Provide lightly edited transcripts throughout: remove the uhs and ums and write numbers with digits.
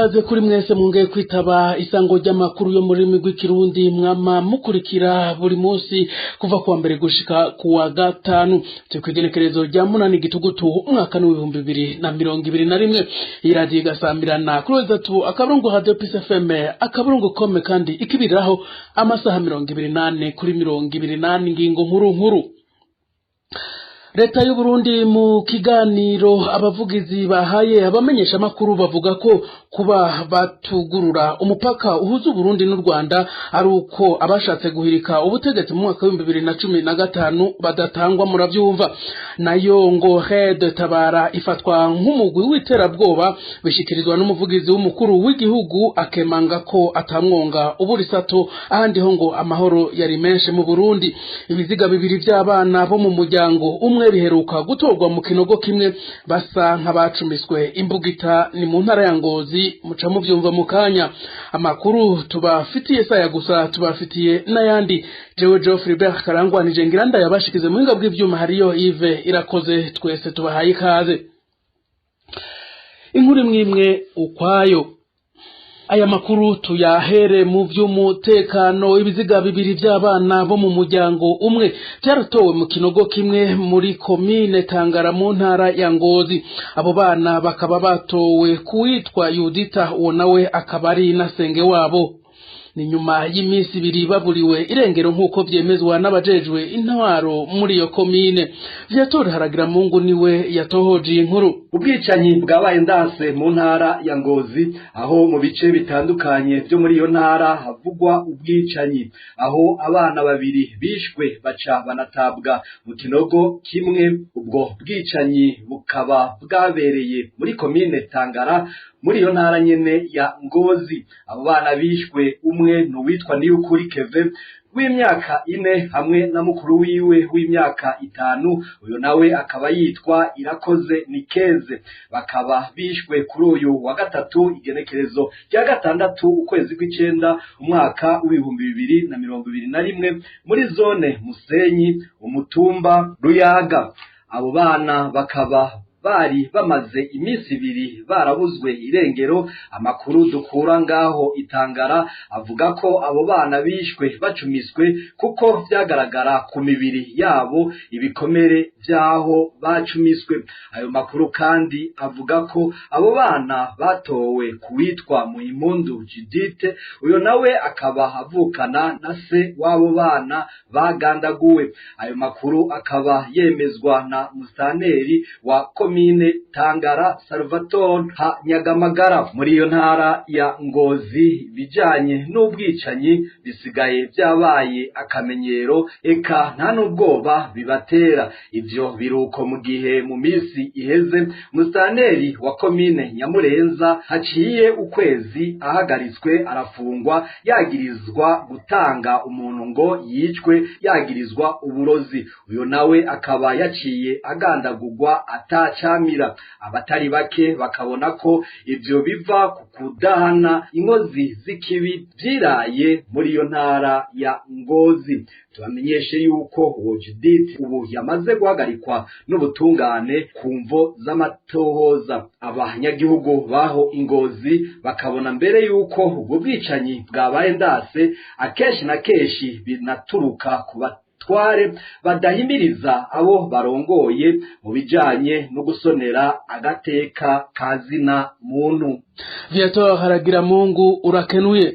ikaze kuri mwese mwongeye kwitaba isango ry'amakuru yo muri rurimi rw'ikirundi mwama mukurikira buri munsi kuva kuwa mbere gushika kuwa gatanu tukwigenekerezo rya munani gitugutu umwaka w'ibihumbi 2021 iradiyo igasambirana kuri wezatu akaburungu Radio Peace FM akaburungu kome kandi ikibiriraho amasaha 28 kuri 28 ngingo nkuru. Leta y'u Burundi mu kiganiro abavugizi bahaye abamenyesha makuru bavuga ko kuba batugurura umupaka uhuza Burundi n'u Rwanda ari uko abashatse guhirika ubutegetsi mu mwaka wa 2015 badatangwa muravyumva. Nayo ngo Red Tabara ifatwa nk'umugwi w'iterabwoba bishikirizwa n'umuvugizi w'umukuru w'igihugu akemanga ko atamwonga uburisato ahandi ho ngo amahoro yari menshi mu Burundi. Ibiziga bibiri by'abana bo mu muryango umwe biheruka gutorwa mu kinogo kimwe basa nk'abacumiswe imbugita ni mu ntara ya Ngozi muca mu vyumva mu kanya. Amakuru tubafitiye saya gusa tubafitiye n'ayandi. Jewe Geoffrey Berg karangwanije ngiranda yabashikize mu hinga bw'ivyuma hariyo Yves irakoze twese tubahaye ikaze. Inkuru mwimwe ukwayo. Aya makuru tuyahere mu vy'umutekano. Ibiziga bibiri by'abana bo mu muryango umwe byaratowe mu kinogo kimwe muri komine Tangara mu ntara ya Ngozi. Abo bana bakaba batowe kuwitwa Yudita uwo nawe akaba ari nasenge wabo. Ni nyuma y'imisi ibiri baburiwe irengero nk'uko vyemezwa n'abajejwe intwaro muri iyo komine. Viator Haragiramungu niwe yatohoje inkuru. Ubwicanyi bwabaye ndanse mu ntara ya Ngozi, aho mu bice bitandukanye byo muri iyo ntara havugwa ubwicanyi, aho abana babiri bishwe baca banatabwa mu kinogo kimwe. Ubwo bwicanyi bukaba bwabereye muri komine Tangara muri iyo ntara nyene ya Ngozi. Abo bana bishwe umwe n'uwitwa Niyukuri Keve w'imyaka 4 hamwe na mukuru wiwe w'imyaka 5, uyo nawe akaba yitwa Irakoze Nikeze. Bakaba bishwe kuri uyu wa gatatu igenekerezo rya gatandatu ukwezi kw'icenda umwaka w'ibihumbi 2021 muri zone Musenyi umutumba Ruyaga. Abo bana bakaba bari bamaze imisi ibiri barabuzwe irengero. Amakuru dukura ngaho Itangara avuga ko abo bana bishwe bacumiswe kuko vyagaragara ku mibiri yabo ibikomere vyaho bacumiswe. Ayo makuru kandi avuga ko abo bana batowe kuwitwa Muhimpundu Judith, uyo nawe akaba avukana na se w'abo bana bagandaguwe. Ayo makuru akaba yemezwa na musanteri wa komine Tangara Salvatore ha Nyagamagara. Muri iyo ntara ya Ngozi bijanye n'ubwicanyi bisigaye byabaye akamenyero, eka nta n'ubwoba bibatera. Ivyo biruko mu gihe mu misi iheze musanteri wa komine Nyamurenza haciye ukwezi ahagaritswe arafungwa yagirizwa gutanga umuntu ngo yicwe yagirizwa uburozi. Uyo nawe akaba yaciye agandagurwa atacamira. Abatari bake bakabona ko ivyo biva ku kudahana inkozi z'ikibi vyiraye muri iyo ntara ya Ngozi. Tubamenyeshe yuko uwo Judith ubu yamaze guhagarikwa n'ubutungane ku mvo z'amatohoza. Abanyagihugu baho Ngozi bakabona mbere yuko ubwo bwicanyi bwabaye ndase akenshi na kenshi binaturuka ku tware badahimiriza abo barongoye mu bijanye no gusonera agateka kazina muntu. Viator Haragiramungu urakenuye.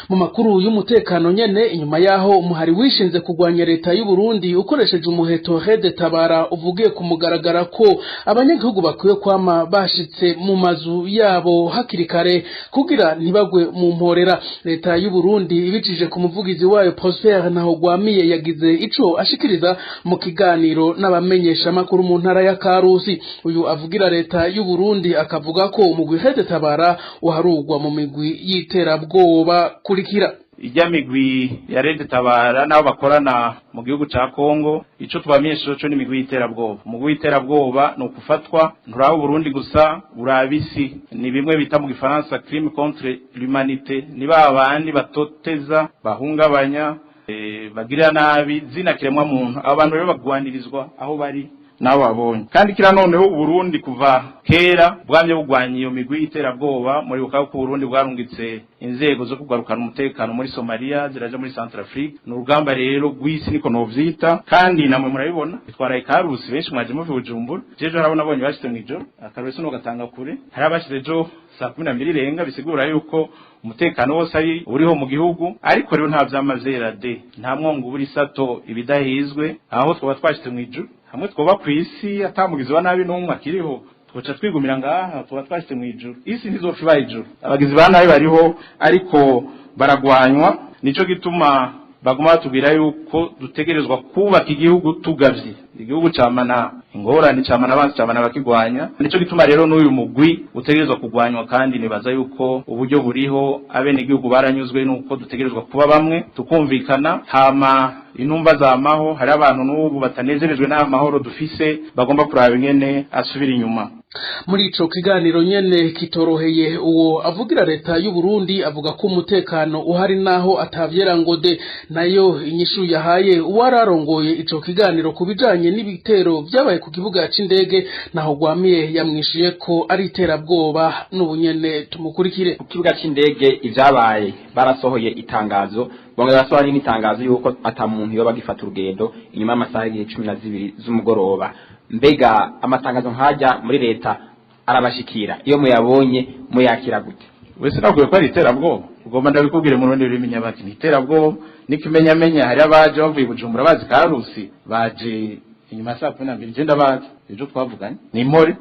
Mu makuru y'umutekano nyene, inyuma yaho umuhari wishinze kugwanya leta y'u Burundi ukoresheje umuheto Red Tabara uvugiye kumugaragara ko abanyagihugu bakwiye kwama bashitse mu mazu yabo hakiri kare kugira ntibagwe mu mporera. Leta y'u Burundi ibicije ku muvugizi wayo Prosper Ntahogwamiye yagize ico ashikiriza mu kiganiro n'abamenyesha makuru mu ntara ya Karusi. Uyu avugira leta y'u Burundi akavuga ko umugwi Red Tabara uharugwa mu migwi y'iterabwoba kurikira. Ijya migwi ya Red Tabara nabo bakorana mu gihugu ca Kongo, ico tubamenyesha cyo n'imigwi y'iterabwoba. Umugwi y'iterabwoba no kufatwa nturaba Burundi gusa urabisi, ni bimwe bita mu Gifaransa crime contre l'humanité. Ni babandi batoteza bahungabanya bagirira nabi zina kiremwa muntu. Abantu rero bagwandirizwa aho bari nabo babonye kandi kira noneho Burundi kuva kera bwamye bugwanya iyo migwi iterabwoba muri bukaho ku Burundi bwarungitse inzego zo kugarukana umutekano muri Somalia ziraje muri Centrafrique n'urugamba rero gwisi niko novyita kandi namwe murabibona twara ikarusi benshi mwaje mu Bujumbura jeje harabona bonye bashite mwijoro akarusi no gatanga kure hari abashite jo saa 12 irenga bisigura yuko umutekano wose ari uriho mu gihugu ariko rero nta vyamazera de nta mwongo buri sato ibidahizwe aho twoba twashite mwijoro hamwe twoba kwisi atamugizi wa nabi n'umwe akiriho twoca twigumira ngaha twoba twashite mwijoro isi ntizopfa ijoro abagizi ba nabi bariho ariko baragwanywa nico gituma baguma batubwira yuko dutegerezwa kubaka igihugu tugavye igihugu camana ingorane camana abanzi camana bakigwanya nico gituma rero n'uyu mugwi utegerezwa kugwanywa kandi nibaza yuko uburyo buriho abene igihugu baranyuzwe nuko dutegerezwa kuba bamwe tukumvikana hama intumba zamaho hari abantu n'ubu batanezerejwe n'amahoro dufise bagomba kuraba ingene asubira inyuma muri ico kiganiro nyene kitoroheye uwo avugira leta y'u Burundi avuga ko umutekano uhari naho atavyera ngo de nayo inyishu yahaye uwararongoye ico kiganiro kubijanye n'ibitero vyabaye ku kibuga c'indege naho gwamiye yamwishiye ko ari iterabwoba n'ubunyene tumukurikire ku kibuga c'indege ivyabaye barasohoye itangazo bonge basohoye n'itangazo yuko atamuntu yoba gifata urugendo inyuma y'amasaha 12 z'umugoroba mbega amatangazo nkajya muri leta arabashikira iyo muyabonye muyakira gute wese nakuye ko ari iterabwoba ugomba ndabikubwire mu rundi rurimi nyabaki ni iterabwoba nikimenya hari abaje bavuye Bujumbura bazi Karusi baje inyuma saa 12 je ndabazi ejo twavuganye ni more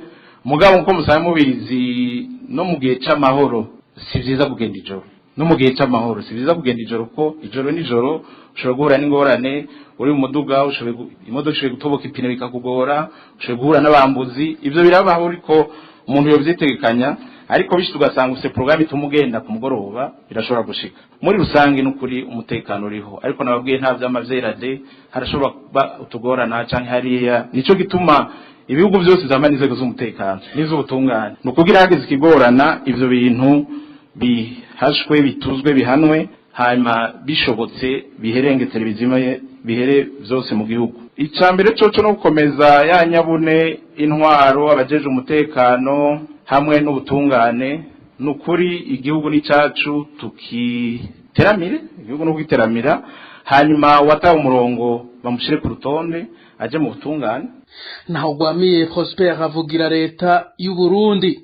mugabo uko musaye mubizi no mu gihe c'amahoro si vyiza kugenda ijoro no mu gihe c'amahoro si vyiza kugenda ijoro ko ijoro nijoro ushobora guhura n'ingorane uri mu muduga imodoka ishobora gutoboka ipine bikakugora ushobora guhura n'abambuzi ivyo birabaho ariko umuntu yovyitegekanya ariko bishitse ugasanga ufite programme itumugenda ku mugoroba birashobora gushika muri rusange n'ukuri umutekano uriho ariko nababwiye nta vy'amavyera de harashobora kuba utugorana canke hariya nico gituma ibihugu byose zamana inzego z'umutekano n'iz'ubutungane nukugira hageze ikigorana ivyo bintu bihashwe bituzwe bihanwe hanyuma bishobotse biherengetse bizimye bihere vyose mu gihugu icambere coco no gukomeza ya nyabune intwaro abajeje umutekano hamwe n'ubutungane nukuri igihugu ni cacu tukiteramire igihugu no kwiteramira hanyuma wataye umurongo bamushire ku rutonde aje mu butungane naho gwamiye Prosper avugira leta y'u Burundi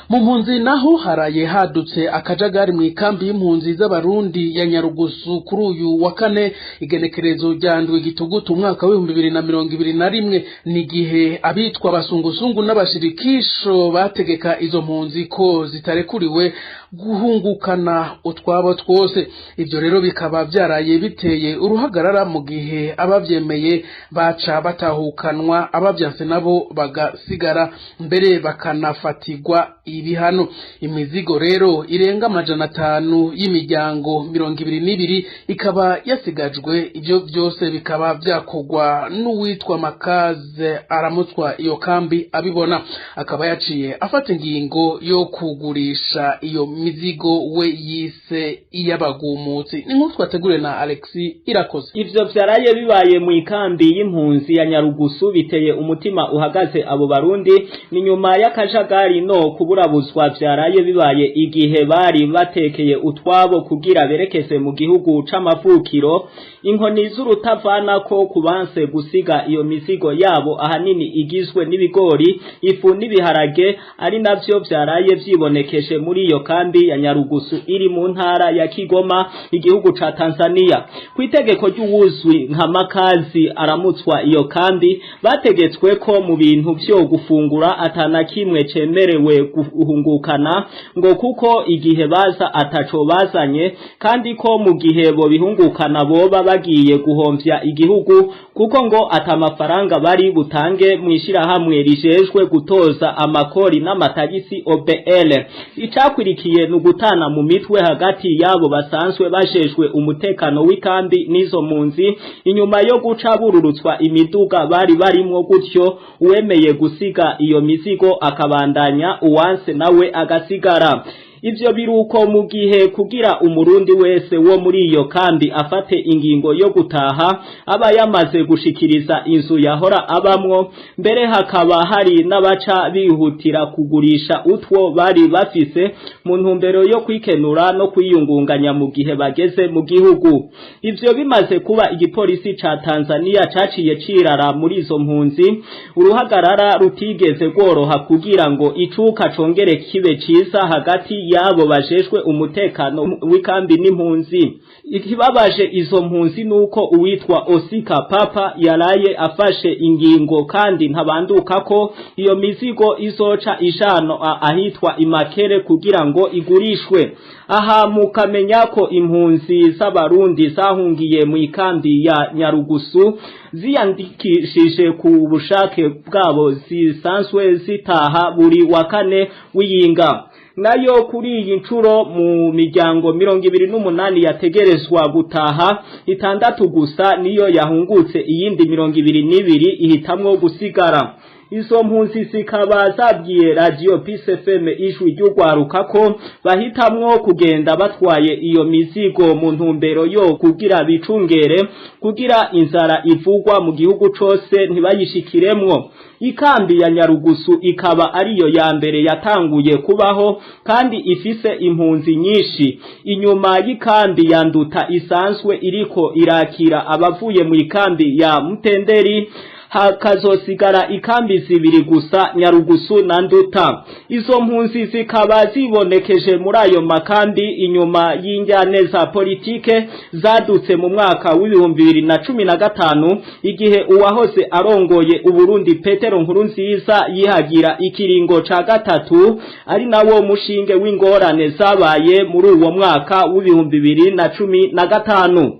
mu mpunzi naho haraye hadutse akajagari mu ikambi y'impunzi z'abarundi ya Nyarugusu kuri uyu wa kane igenekerezo ryandwe gitugutu umwaka wa 2021 nigihe abitwa basungusungu n'abashirikisho bategeka izo mpunzi ko zitarekuriwe guhungukana utwabo twose ivyo rero bikaba byaraye biteye uruhagarara mu gihe abavyemeye baca batahukanwa abavyanse nabo bagasigara mbere bakanafatirwa ibihano imizigo rero irenga 500 y'imiryango 22 ikaba yasigajwe ivyo byose bikaba byakogwa n'uwitwa Makaze aramutswa iyo kambi abibona akaba yaciye afata ingingo yo kugurisha iyo mizigo we yise iyabagumutsi ni nk'utwa tegure na Alexis Irakoze ivyo vyaraye bibaye mu ikambi y'impunzi ya Nyarugusu biteye umutima uhagaze abo barundi ni nyuma y'akajagari no kuburabuzwa vyaraye bibaye igihe bari batekeye utwabo kugira berekeze mu gihugu c'amavukiro inkoni z'urutavana ko kubanse gusiga iyo mizigo yabo ahanini igizwe n'ibigori ifu n'ibiharage ari navyo vyaraye vyibonekeje muri iyo kambi ya Nyarugusu iri mu ntara ya Kigoma igihugu ca Tanzania kwitegeko ry'uwuzwi nka Makazi aramutswa iyo kambi bategetswe ko mu bintu vyo gufungura atana kimwe cemerewe guhungukana ngo kuko igihe baza ataco bazanye kandi ko mu gihe bo bihungukana boba bagiye guhomvya igihugu kuko ngo atamafaranga bari butange mwishira hamwe rijejwe gutoza amakori n'amatagisi OBL icakwirikiye n'ugutana mu mitwe hagati yabo basanzwe bajejwe umutekano w'ikambi nizo munzi inyuma yo guca bururutswa imiduga bari barimwo gutyo uwemeye gusiga iyo mizigo akabandanya uwanse nawe agasigara ivyo biruko mu gihe kugira umurundi wese wo muri iyo kambi afate ingingo yo gutaha aba yamaze gushikiriza inzu yahora abamwo, mbere hakaba hari n'abaca bihutira kugurisha utwo bari bafise mu ntumbero yo kwikenura no kwiyungunganya mu gihe bageze mu gihugu. Ivyo bimaze kuba igipolisi ca Tanzania caciye cirara muri izo mpunzi, uruhagarara rutigeze rworoha kugira ngo icuka congere kibe ciza hagati yabo bajejwe umutekano w'ikambi n'impunzi. Ikibabaje izo mpunzi nuko uwitwa Osika Papa yaraye afashe ingingo kandi ntabanduka ko iyo mizigo izoca ijano ahitwa Imakere kugira ngo igurishwe. Aha mukamenya ko impunzi z'abarundi zahungiye mu ikambi ya Nyarugusu ziyandikishije ku bushake bwabo zisanzwe zitaha buri wa kane w'iyinga. Nayo kuri iyi ncuro mu miryango 28 yategerezwa gutaha, 6 gusa niyo yahungutse, iyindi 22 ihitamwo gusigara. Izo mpunzi zikaba zabwiye Radio Peace FM ijwi ry'ugwaruka ko bahitamwo kugenda batwaye iyo mizigo mu ntumbero yo kugira bicungere, kugira inzara ivugwa mu gihugu cose ntibayishikiremwo. Ikambi ya Nyarugusu ikaba ariyo ya mbere yatanguye kubaho kandi ifise impunzi nyinshi. Inyuma y'ikambi ya Nduta isanzwe iriko irakira abavuye mu ikambi ya Mutenderi, hakazosigara ikambi zibiri gusa, Nyarugusu na Nduta. Izo mpunzi zikaba zibonekeje muri ayo makambi inyuma y'injyane za politike zadutse mu mwaka w'2015 igihe uwahoze arongoye Uburundi Petero Nkurunziza yihagira ikiringo ca gatatu, ari nawo mushinge w'ingorane zabaye muri uwo mwaka w'2015.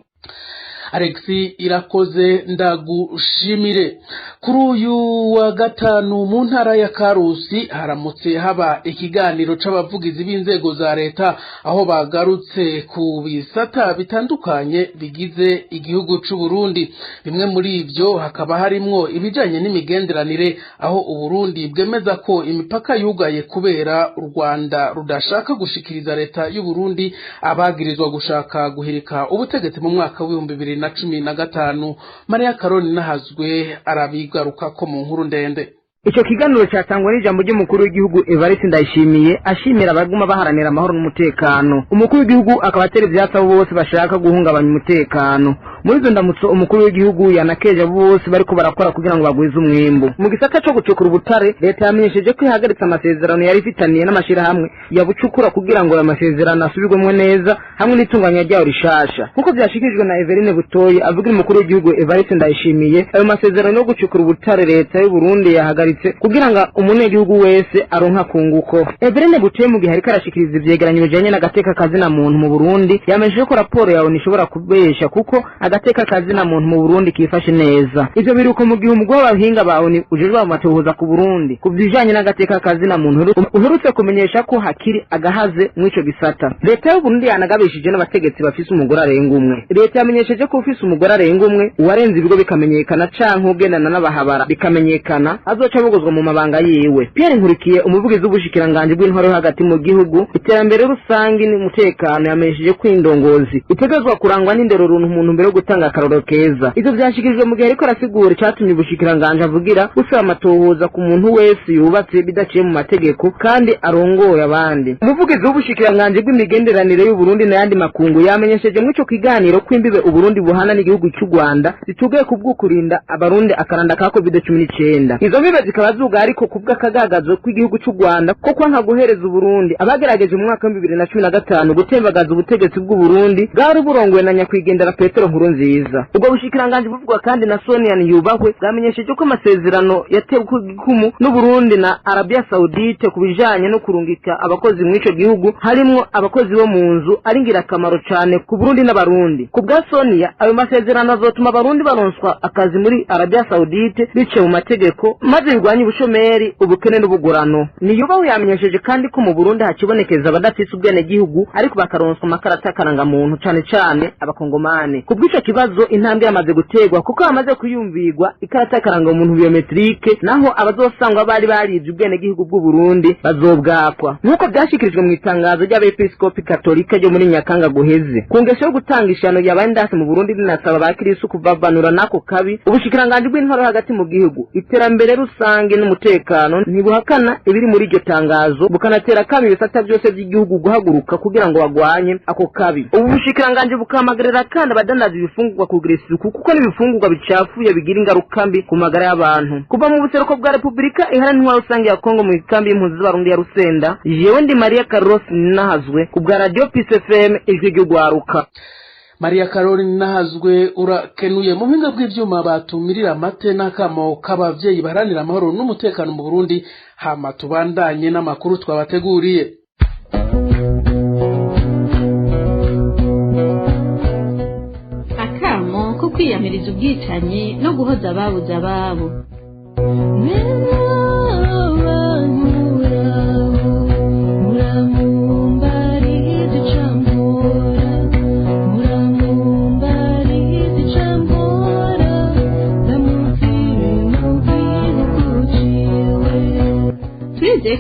Alexi Irakoze ndagushimire. Kuri uyu wa gatanu mu ntara ya Karusi haramutse haba ikiganiro c'abavugizi b'inzego za leta, aho bagarutse ku bisata bitandukanye bigize igihugu c'u Burundi. Bimwe muri ivyo hakaba harimwo ibijanye n'imigenderanire, aho Uburundi bwemeza ko imipaka yugaye kubera u Rwanda rudashaka gushikiriza leta y'u Burundi abagirizwa gushaka guhirika ubutegetsi mu mwaka w'2015. Maria Karoni Nahazwe arabigaruka ko mu nkuru ndende. Ico kiganiro cyatangwa n'ijambo ry'umukuru w'igihugu Evariste Ndayishimiye ashimira abaguma baharanira amahoro n'umutekano. Umukuru w'igihugu akaba atera ivyatsi abo bose bashaka guhungabanya umutekano. Muri izo ndamutso umukuru w'igihugu yanakeje abo bose bariko barakora kugira ngo bagwize umwimbo. Mu gisata cyo gucukura ubutare, leta yamenyesheje ko ihagaritse amasezerano yari ifitaniye n'amashirahamwe yabucukura kugira ngo amasezerano asubirwemo neza hamwe n'itunganya ryayo rishasha. Nkuko byashikirijwe na Everine Butoyi avuga umukuru w'igihugu Evariste Ndayishimiye, ayo masezerano yo gucukura ubutare leta y'u Burundi yahagaritse kugira ngo umunyagihugu wese aronka kunguko. Everine Butoyi mu gihe ariko arashikiriza ivyegeranyo bijanye n'agateka kazina muntu mu Burundi, yamenyesheje ko raporo yawe nishobora kubesha kuko agateka kazina muntu mu Burundi kifashe neza. Ivyo biruko mu gihe umugwa w'abahinga bawe ujejwe amatohoza ku Burundi kuvyijanye n'agateka kazina muntu uherutse kumenyesha ko hakiri agahaze mw'ico gisata. Leta y'u Burundi yanagabishije n'abategetsi bafise umugore arenga umwe. Leta yamenyesheje ko ufise umugore arenga umwe uwarenze ibigo bikamenyekana canke ugendana n'abahabara bikamenyekana azoca bugozwa mu mabanga yiwe. Pierre Nkurikiye umuvugizi w'ubushikiranganje bw'intwaro hagati mu gihugu, iterambere rusangi n'umutekano, yamenyesheje ko indongozi utegezwa kurangwa n'indero runtu umuntu mbere yo gutanga akaroro keza. Ivyo byashikirijwe mu gihe ariko arasigura icatumye ubushikiranganje avugira busaba amatohoza ku muntu wese yubatse bidaciye mu mategeko kandi arongoye abandi. Umuvugizi w'ubushikiranganje bw'imigenderanire y'u Burundi n'ayandi makungu yamenyesheje mw'ico kiganiro ko imbibe Uburundi buhana n'igihugu cy'u Rwanda zitugaye kubwukurinda abarundi akaranda ka COVID-19. Izo mbibe zikaba zuga ariko kubw'akagagazo kw'igihugu cy'u Rwanda ko kwanka guhereza Uburundi abagerageje mu mwaka wa 2015 gutembagaza ubutegetsi bw'u Burundi bwari burongowe na nyakwigendera Petero Nkurunziza. Ubwo bushikiranganje buvugwa kandi na Sonia Niyubahwe bwamenyesheje ko amasezerano yatewe ku gikumu n'u Burundi na Arabia Saudite kubijanye no kurungika abakozi mw'ico gihugu harimwo abakozi bo mu nzu ari ngirakamaro cyane ku Burundi n'abarundi. Ku bwa Sonia ayo masezerano azotuma abarundi baronswa akazi muri Arabia Saudite bice mu mategeko maze bigwanye ubushomeri, ubukene n'ubugurano. Niyubahwe yamenyesheje kandi ko mu Burundi hakibonekeza abadafise ubwene gihugu ariko bakaronswa amakarata karanga muntu cyane cyane abakongomane. Ku bw'ico kibazo intambwe yamaze gutegwa kuko hamaze kuyumvirwa ikarata y'akaranga umuntu biometrike naho abazosangwa bari barivye ubwene gihugu bw'u Burundi bazobwakwa nk'uko byashikirijwe mu itangazo ry'abepiskopi katolika ryo muri Nyakanga guheze ku ngeso yo gutanga ishano yabaye ndase mu Burundi rinasaba abakristo kuvavanura nako kabi ubushikiranganje bw'intwaro hagati mu gihugu iterambere rusange n'umutekano ntibuhakana ibiri muri iryo tangazo bukanatera kabi ibisata byose by'igihugu guhaguruka kugira ngo bagwanye ako kabi ubu bushikiranganje bukamagarira kandi abadandaza ibifungurwa kugira isuku kuko n'ibifungurwa bicafuye bigira ingaruka mbi ku magara y'abantu kuva mu buseruko bwa Republika iharanira rusange ya Kongo mu ikambi y'impunzi z'abarundi ya Rusenda jewe ndi Maria Carlos Nahazwe ku bwa Radio Peace FM ijwi ry'ugwaruka. Maria Caroline Nahazwe urakenuye mu mpinga bw'ivyuma batumirira amate n'akamo k'abavyeyi baharanira amahoro n'umutekano mu Burundi hama tubandanye n'amakuru twabateguriye. Akamo ko kwiyamiriza ubwicanyi no guhoza ababuze ababo.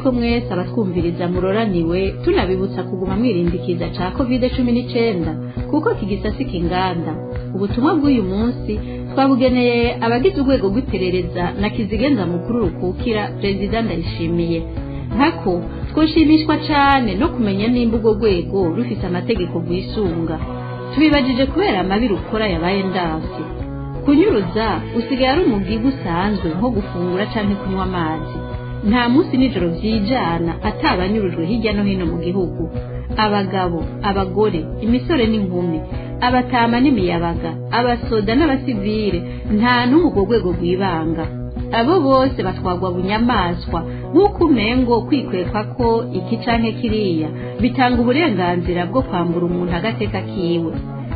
Ko mwese abatwumviriza muroraniwe tunabibutsa kuguma mwirindikiza ca COVID-19 kuko kigisasi kinganda. Ubutumwa bw'uyu munsi twabugeneye abagize urwego rw'iperereza na kizigenza mukuru rukukira President Ndayishimiye. Hako twoshimishwa cane no kumenya nimba urwo rwego rufise amategeko rwisunga. Tubibajije kubera amabi rukora yabaye ndavye. Kunyuruza usigaye ari umugigo usanzwe nko gufungura canke kunywa amazi. Nta munsi nijoro vyijana atabanyurujwe hirya no hino mu gihugu. Abagabo, abagore, imisore n'inkumi, abatama n'imiyabaga, abasoda n'abasivile, nta n'umugwo rwego rwibanga. Abo bose batwagwa bunyamaswa nk'uko umengo kwikwekwa ko iki canke kiriya bitanga uburenganzira bwo kwambura umuntu agateka kiwe.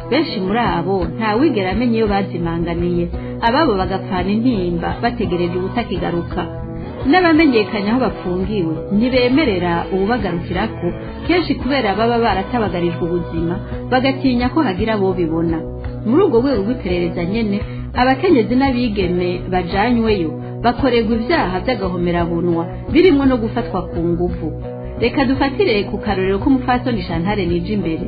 Benshi muri abo nta wigera amenye iyo bazimanganiye, ababo bagapfana intimba bategereje ubutakigaruka. N'abamenyekanya aho bafungiwe ntibemerera ububagarukirako kenshi kubera baba baratabagarijwe ubuzima bagatinya ko hagira abo bibona. Muri ubwo rwego rw'iperereza nyene abakenyezi n'abigeme bajanyweyo bakorerwa ivyaha vy'agahomerabunwa birimwo no gufatwa ku nguvu. Reka dufatire ku karorero k'umupfasoni Chantal Nijimbere,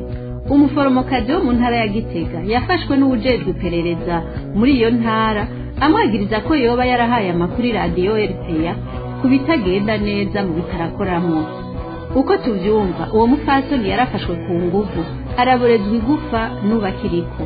umuforomokazi wo mu ntara ya Gitega yafashwe n'ubujejwe iperereza muri iyo ntara amwagiriza ko yoba yarahaye amakuru radio RPA kubitagenda neza mu bitarakoramwo. Uko tuvyumva uwo mupfasoni yarafashwe ku nguvu araborezwa igufa n'ubakiriko.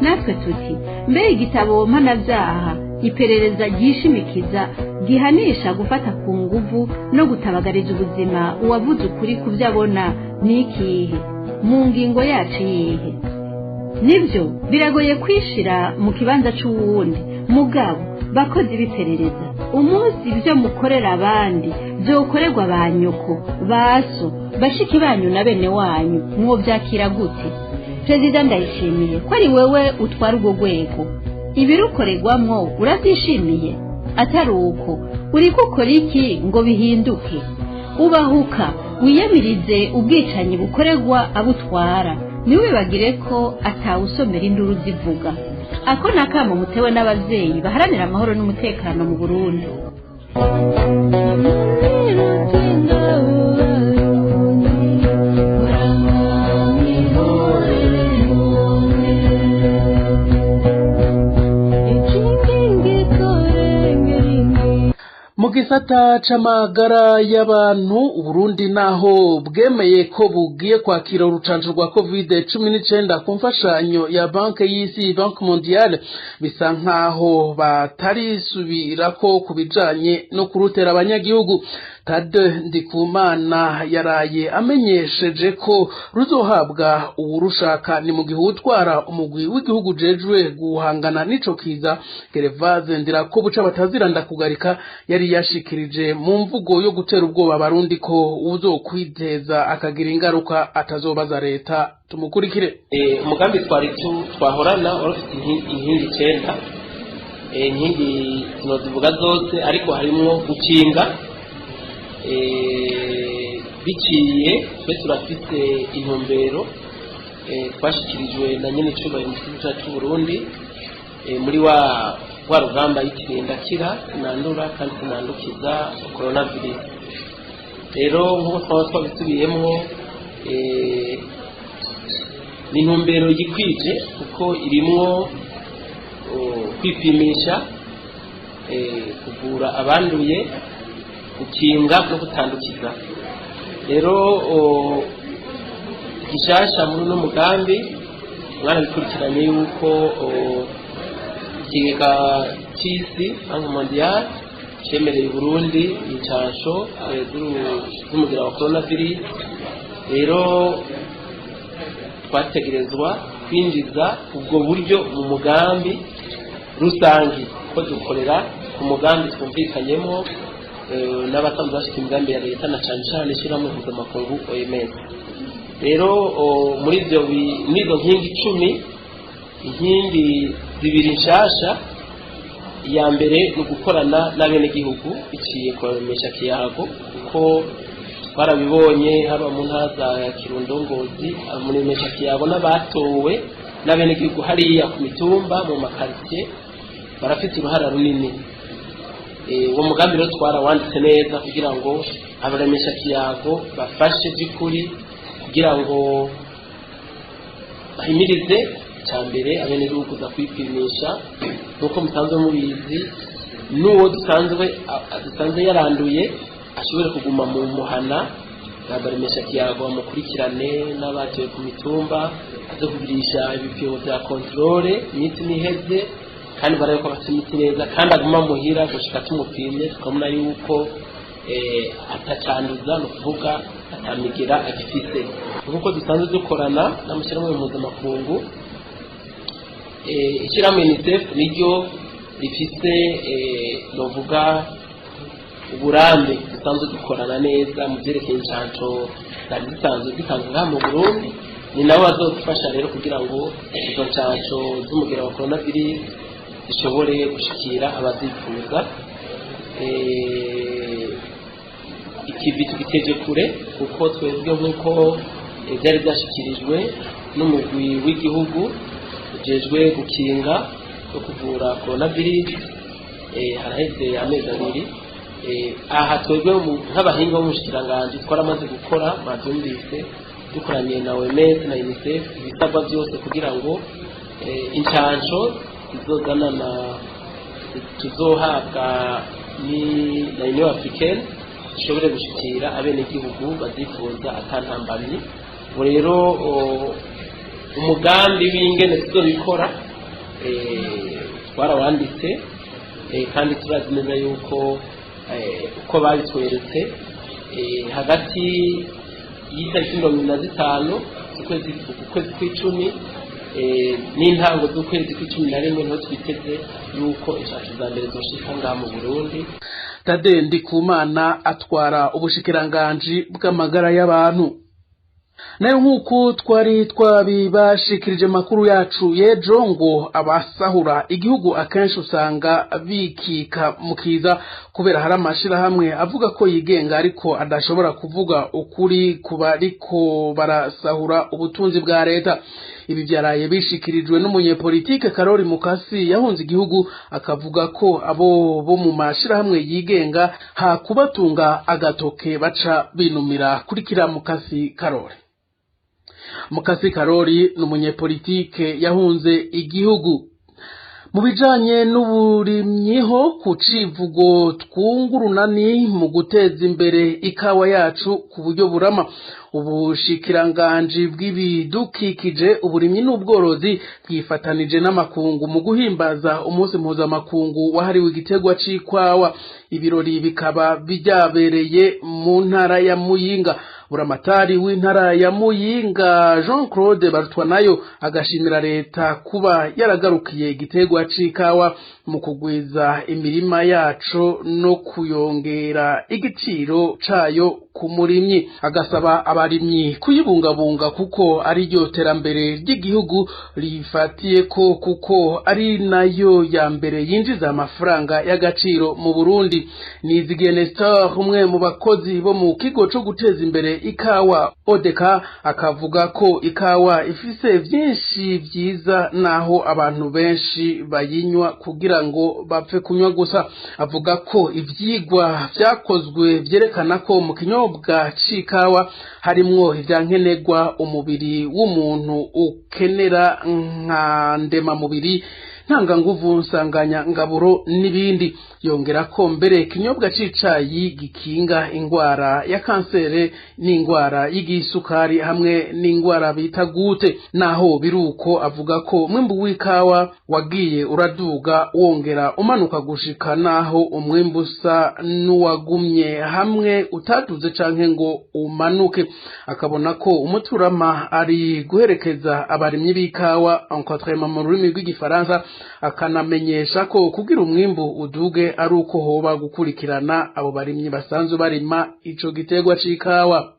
Natwe tuti mbe igitabo mpanavyaha iperereza ryishimikiza gihanisha gufata ku nguvu no gutabagariza ubuzima uwavuze ukuri kuvyabona nikihe mu ngingo yacu yihe. Nivyo biragoye kwishira mu kibanza c'uwundi mugabo bakozi biperereza umunsi byo mukorera abandi byokorerwa banyoko baso bashiki banyu na bene wanyu mwo byakira gute? President Ndayishimiye ko ari wewe utwara urwo rwego ibirukorerwamwo urabyishimiye? Atari uko uri gukora iki ngo bihinduke? Ubahuka wiyamirize ubwicanyi bukorerwa abutwara niwibagire ko atawusomera induru zivuga. Ako nakamo mutewe n'abavyeyi baharanira amahoro n'umutekano mu Burundi. Mu gisata c'amagara y'abantu Uburundi naho bwemeye ko bugiye kwakira urucanco rwa COVID-19 ku mfashanyo ya Banke y'Isi Banque Mondiale bisa nkaho batarisubirako kubijanye no kurutera abanyagihugu. Tade Ndikumana yaraye amenyesheje ko ruzohabwa urushaka ni mu gihe utwara umugwi w'igihugu jejwe guhangana n'ico kiza Gervase Ndirakobuca bataziranda kugarika yari yashikirije mu mvugo yo gutera ubwoba abarundi ko uzokwiteza akagira ingaruka atazobaza leta. Tumukurikire. Umugambi twahorana urufite inkingi 9 inkingi zinozivuga zose ariko harimo gukinga biciye twese turafite intumbero twashikirijwe na nyene cyubahiro mu gihugu cyacu cy'u Burundi muri wa rugamba y'ikirindakira sinandura kandi sinandukiza coronavirus. Rero nk'uko twaba twabisubiyemo ni intumbero yikwije kuko irimwo kwipimisha, kuvura abanduye, gukinga no gutandukiza. Rero igishasha muri uno mugambi mwana bikurikiranye yuko ikigega cy'isi Banki Mondiale cyemereye Burundi incansho z'umugira wa coronavirus. Rero twategerezwa kwinjiza ubwo buryo mu mugambi rusangi ko dukorera ku mugambi twumvikanyemo n'abasanzwe bashika imigambi ya leta na cyane cyane ishyirahamwe mpuzamakungu OMS. Rero muri izo nkingi 10 inkingi zibiri nshasha, iya mbere ni gukorana n'abenegihugu biciye kubamesha kiyago kuko barabibonye haba mu ntara za Kirundo, Ngozi, muri mesha kiyago n'abatowe n'abenegihugu hariya ku mitumba mu makartie barafite uruhara runini. Uwo mugambi rero twarawanditse neza kugira ngo abaremesha kiyago bafashe by'ukuri kugira ngo bahimirize cyambere abenegihugu za kwipimisha nuko musanzwe mubizi n'uwo dusanzwe yaranduye ashobore kuguma mu muhana abaremesha kiyago bamukurikirane n'abatuye ku mitumba zo kugirisha ibipimo bya controle imiti niheze kandi baraye ko bafite imiti neza kandi aguma muhira gushika tumupimye tukamuna yuko atacanduza no kuvuga atamigira agifite. Kuko dusanzwe dukorana n'amashyirahamwe mpuzamakungu, ishyirahamwe UNICEF niryo rifite novuga uburambe dusanzwe dukorana neza mu byerekeye incanco zari zisanzwe zitanzwe mu Burundi. Ni nabo bazodufasha rero kugira ngo izo ncanco z'umugira wa coronavirus zishobore gushikira abazifuza. Ikivi tugiteje kure kuko twebwe nk'uko byari byashikirijwe n'umugwi w'igihugu ujejwe gukinga no kuvura coronavirus haraheze amezi 2. Aha twebwe nk'abahinga b'umushikiranganje twaramaze gukora batumvise dukoranye na OMS na UNICEF ibisabwa byose kugira ngo incanco zizozana na tuzohabwa ni na Union Africaine ishobore gushikira abenegihugu bazifuza atantambamye. Rero umugambi w'ingene tuzobikora twarawanditse kandi turazi neza yuko uko babitweretse hagati y'itariki 15 ukwezi kw'icumi n'intango z'ukwezi kw'icumi niho twiteze yuko inshacu za mbere zoshika ngaha mu Burundi. Tade Ndikumana atwara ubushikiranganji bw'amagara y'abantu. Nayo nk'uko twari twabibashikirije makuru yacu yejo ngo abasahura igihugu akenshi usanga bikika mukiza kubera hari amashirahamwe avuga ko yigenga ariko adashobora kuvuga ukuri kuba ariko barasahura ubutunzi bwa leta. Ibi byaraye bishikirijwe n'umunyepolitike Karori Mukasi yahunze igihugu akavuga ko abo bo mu mashirahamwe yigenga hakubatunga agatoke baca binumira kurikira Mukasi Karori. Mukasi Karori n'umunyepolitike yahunze igihugu. Mu bijanye n'uburimyiho ku civugo twungurunani mu guteza imbere ikawa yacu ku buryo burama, ubushikiranganji bw'ibidukikije uburimyi n'ubworozi bwifatanije n'amakungu mu guhimbaza umunsi mpuzamakungu wahariwe igitegwa c'ikawa. Ibirori bikaba byabereye mu ntara ya Muyinga. Buramatari w'intara ya Muyinga Jean Claude Barutwanayo agashimira leta kuba yaragarukiye igitegwa c'ikawa mu kugwiza imirima yacu no kuyongera igiciro cayo ku murimyi. Agasaba abarimyi kuyibungabunga kuko ari ryo terambere ry'igihugu rifatiye ko kuko ari nayo ya mbere yinjiza amafaranga y'agaciro mu Burundi. Nizigiye Nestor umwe mu bakozi bo mu kigo cyo guteza imbere ikawa Odeka akavuga ko ikawa ifise byinshi byiza naho abantu benshi bayinywa kugira ngo bapfe kunywa gusa. Avuga ko ivyigwa vyakozwe vyerekana ko mu kinyobwa c'ikawa harimwo ivyankenerwa umubiri w'umuntu ukenera nka ndema mubiri, ntanga nguvu, nsanganya ngaburo n'ibindi. Yongera ko mbere kinyobwa c'icayi gikinga ingwara ya kansere n'ingwara y'igisukari hamwe n'ingwara bita gute. Naho biruko avuga ko umwimbu w'ikawa wagiye uraduga wongera umanuka gushika naho umwimbu usa n'uwagumye hamwe utaduze canke ngo umanuke. Akabona ko umuturama ari guherekeza abarimyi b'ikawa enquatrement mu rurimi rw'igifaransa, akanamenyesha ko kugira umwimbu uduge ari uko hoba gukurikirana abo barimyi basanzwe barima ico gitegwa c'ikawa.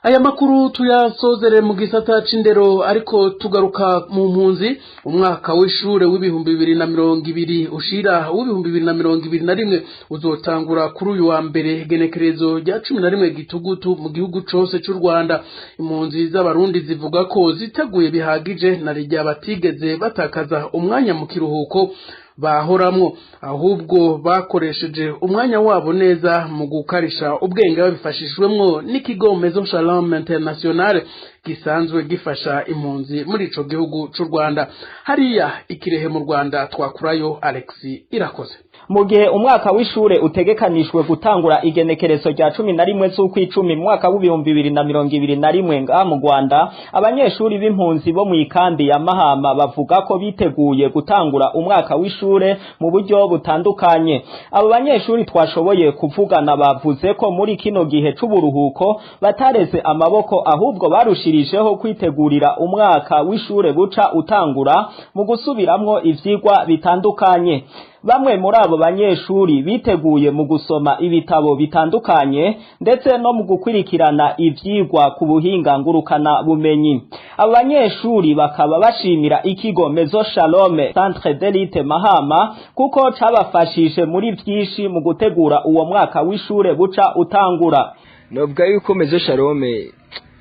Aya makuru tuyasozere mu gisata c'indero, ariko tugaruka mu mpunzi. Umwaka w'ishure w'ibihumbi 2020 ushira w'ibihumbi 2021 uzotangura kuri uyu wa mbere genekerezo rya 11 gitugutu mu gihugu cose c'u Rwanda. Impunzi z'abarundi zivuga ko ziteguye bihagije na rijya batigeze batakaza umwanya mu kiruhuko bahoramwo, ahubwo bakoresheje umwanya wabo neza mu gukarisha ubwenge babifashishwemwo n'ikigo Maison Shalom International gisanzwe gifasha impunzi muri ico gihugu c'u Rwanda. Hariya Ikirehe mu Rwanda twakurayo Alexi Irakoze. Mu gihe umwaka w'ishure utegekanishwe gutangura igenekerezo rya 11 z'ukwicumi mu mwaka w'ibihumbi 2021 ngaha mu Rwanda, abanyeshuri b'impunzi bo mu ikambi ya Mahama bavuga ko biteguye gutangura umwaka w'ishure mu buryo butandukanye. Abo banyeshuri twashoboye kuvugana bavuze ko muri kino gihe c'uburuhuko batareze amaboko, ahubwo barushirijeho kwitegurira umwaka w'ishure buca utangura mu gusubiramwo ivyigwa bitandukanye. Bamwe muri abo banyeshuri biteguye mu gusoma ibitabo bitandukanye ndetse no mu gukwirikirana ivyigwa ku buhinga ngurukana bumenyi. Abo banyeshuri bakaba bashimira ikigo Maison Shalom Centre d'Elite Mahama kuko cabafashije muri vyinshi mu gutegura uwo mwaka w'ishure buca utangura. Nobwa yuko Maison Shalom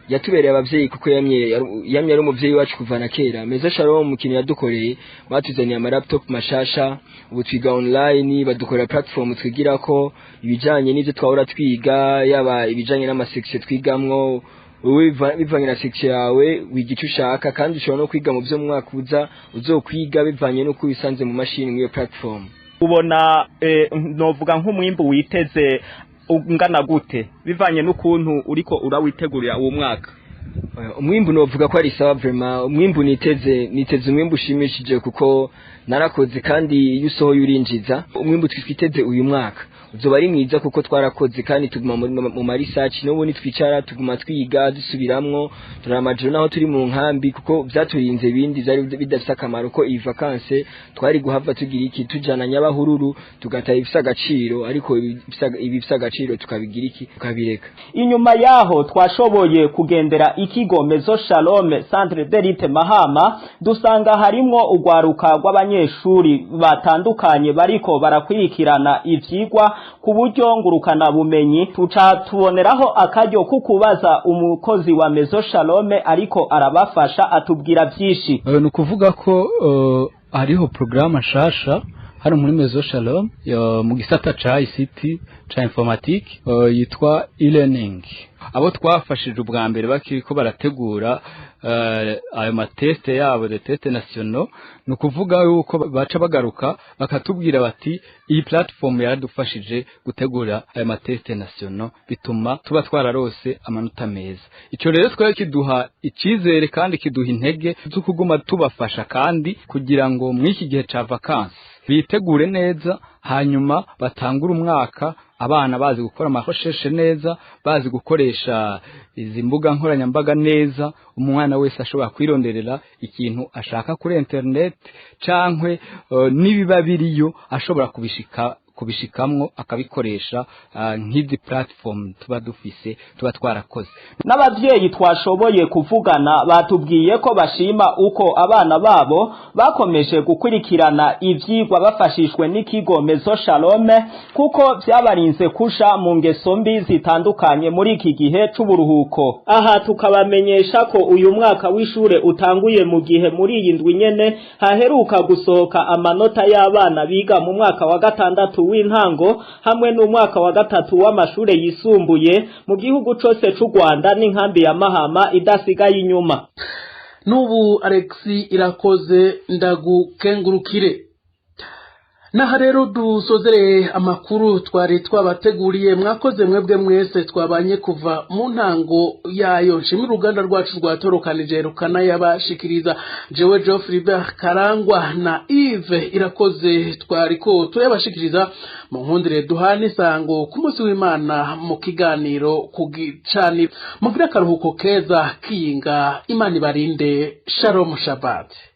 yatubereye abavyeyi kuko yamye ari umuvyeyi wacu kuva na kera. Maison Shalom mukino yadukoreye batuzaniye ama laptop mashasha, ubu twiga online, badukorera platform twigirako ibijanye n'ivyo twahora twiga, yaba ibijanye n'amasection twigamwo. Bivanye na section yawe wiga ico ushaka, kandi ushobora no kwiga mu vyo mu mwaka uza uzokwiga bivanye no kubisanze mu mashini mu iyo platform. Ubona novuga nk'umwimbu witeze ungana gute bivanye n'ukuntu uriko urawitegurira uwo mwaka? Umwimbu novuga ko ari sawa vraiment. Umwimbu niteze umwimbu ushimishije kuko narakoze, kandi iyo usohoye urinjiza. Umwimbu twiteze uyu mwaka uzoba ari mwiza kuko twarakoze kandi tuguma mu ma research, n'ubu nitwicara tuguma twiga dusubiramwo, turamajoro naho turi mu nkambi kuko vyaturinze ibindi byari bidafite akamaro ko iyi vacances twari guhava tugira iki tujana Nyabahururu tugataha ibifisa agaciro, ariko ibifisa agaciro tukabigira iki tukabireka. Inyuma yaho twashoboye kugendera ikigo Maison Shalom Centre d'Elite Mahama, dusanga harimwo ugwaruka rw'abanyeshuri batandukanye bariko barakwirikirana ivyigwa ku buryo ngurukana bumenyi. Tuca tuboneraho akaryo kukubaza umukozi wa Maison Shalom ariko arabafasha atubwira vyinshi. Ni ukuvuga ko hariho programme nshasha hano muri Maison Shalom mu gisata ca ICT ca informatique yitwa e-learning. Abo twafashije ubwa mbere bakiriko barategura ayo mateste yabo de teste nationaux, no kuvuga yuko baca bagaruka bakatubwira bati iyi platform yaradufashije gutegura ayo mateste nationaux, bituma tuba twararose amanota meza. Ico rero twari kiduha icizere kandi kiduha intege zo kuguma tubafasha, kandi kugira ngo mw'iki gihe ca vacances bitegure neza, hanyuma batangura umwaka abana bazi gukora amahosheshe neza, bazi gukoresha izi mbuga nkoranyambaga neza. Umwana wese ashobora kwironderera ikintu ashaka kuri internet, cankwe nibiba biriyo ashobora kubishika kubishikamwo akabikoresha nk'izi platform tuba dufise tuba twarakoze. N'abavyeyi twashoboye kuvugana batubwiye ko bashima uko abana babo bakomeje gukurikirana ivyigwa bafashishwe n'ikigo Mezo Shalome kuko vyabarinze kusha mu ngeso mbi zitandukanye muri iki gihe c'uburuhuko. Aha tukabamenyesha ko uyu mwaka w'ishure utanguye mu gihe muri iyi ndwi nyene haheruka gusohoka amanota y'abana biga mu mwaka wa gatandatu w'intango hamwe n'umwaka wa gatatu w'amashure yisumbuye mu gihugu cose c'u Rwanda n'inkambi ya Mahama idasigaye inyuma. Nubu Alexi Irakoze ndagukengurukire. Naha rero dusozere amakuru twari twabateguriye. Mwakoze mwebwe mwese twabanye kuva mu ntango yayo. Nshimira uruganda rwacu rwatorokanije rukana yabashikiriza jewe Geoffrey Karangwa na Yves Irakoze twariko tuyabashikiriza mu nkundire duhana isango ku munsi w'Imana mu kiganiro kugicani mugira karuhuko keza kiyinga. Imana ibarinde. Shalom Shabbat.